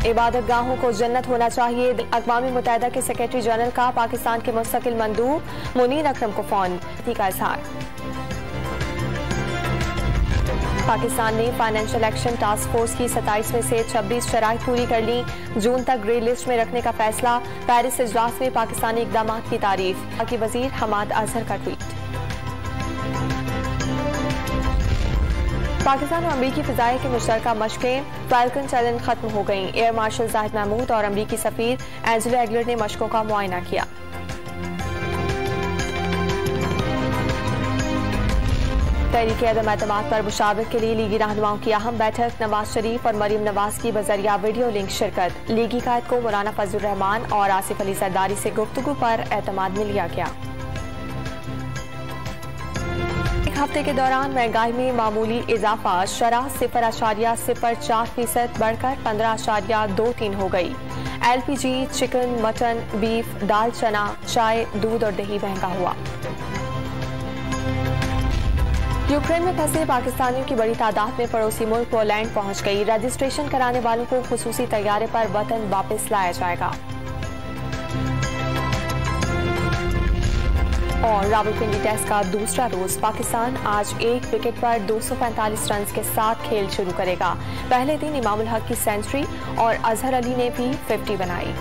इबादत गाहों को जन्नत होना चाहिए। अक़वाम मुत्तहिदा के सेक्रेटरी जनरल का पाकिस्तान के मुस्तकिल मंदूब मुनीर अकरम को फोन का इज़हार। पाकिस्तान ने फाइनेंशियल एक्शन टास्क फोर्स की 27 में से 26 शराइत पूरी कर ली। जून तक ग्रे लिस्ट में रखने का फैसला। पेरिस इजलास में पाकिस्तानी इक़दाम की तारीफ। पाकि वजीर हमाद अजहर का ट्वीट। पाकिस्तान और अमरीकी फ़िज़ाई की मुश्तरका मशकें फाल्कन चैलेंज खत्म हो गईं। एयर मार्शल जाहिद महमूद और अमरीकी सफ़ीर एंजेला एगलर ने मशकों का मुआयना किया। तहरीक अदम एतमाद पर मुशावरत के लिए लीगी रहनुमाओं की अहम बैठक। नवाज शरीफ और मरीम नवाज की बजरिया वीडियो लिंक शिरकत। लीगी कायद को मौलाना फजलुर रहमान और आसिफ अली जरदारी से गुफ्तगू पर एतमाद में लिया गया। एक हफ्ते के दौरान महंगाई में मामूली इजाफा। शरह 0.04% बढ़कर 15.23 हो गई। LPG, चिकन, मटन, बीफ, दाल, चना, चाय, दूध और दही महंगा हुआ। यूक्रेन में फंसे पाकिस्तानियों की बड़ी तादाद में पड़ोसी मुल्क पोलैंड पहुंच गई। रजिस्ट्रेशन कराने वालों को खुसूसी तैयारे पर वतन वापस लाया जाएगा। और रावलपिंडी टेस्ट का दूसरा रोज पाकिस्तान आज एक विकेट पर 245 रन के साथ खेल शुरू करेगा। पहले दिन इमामुल हक की सेंचुरी और अजहर अली ने भी 50 बनाई।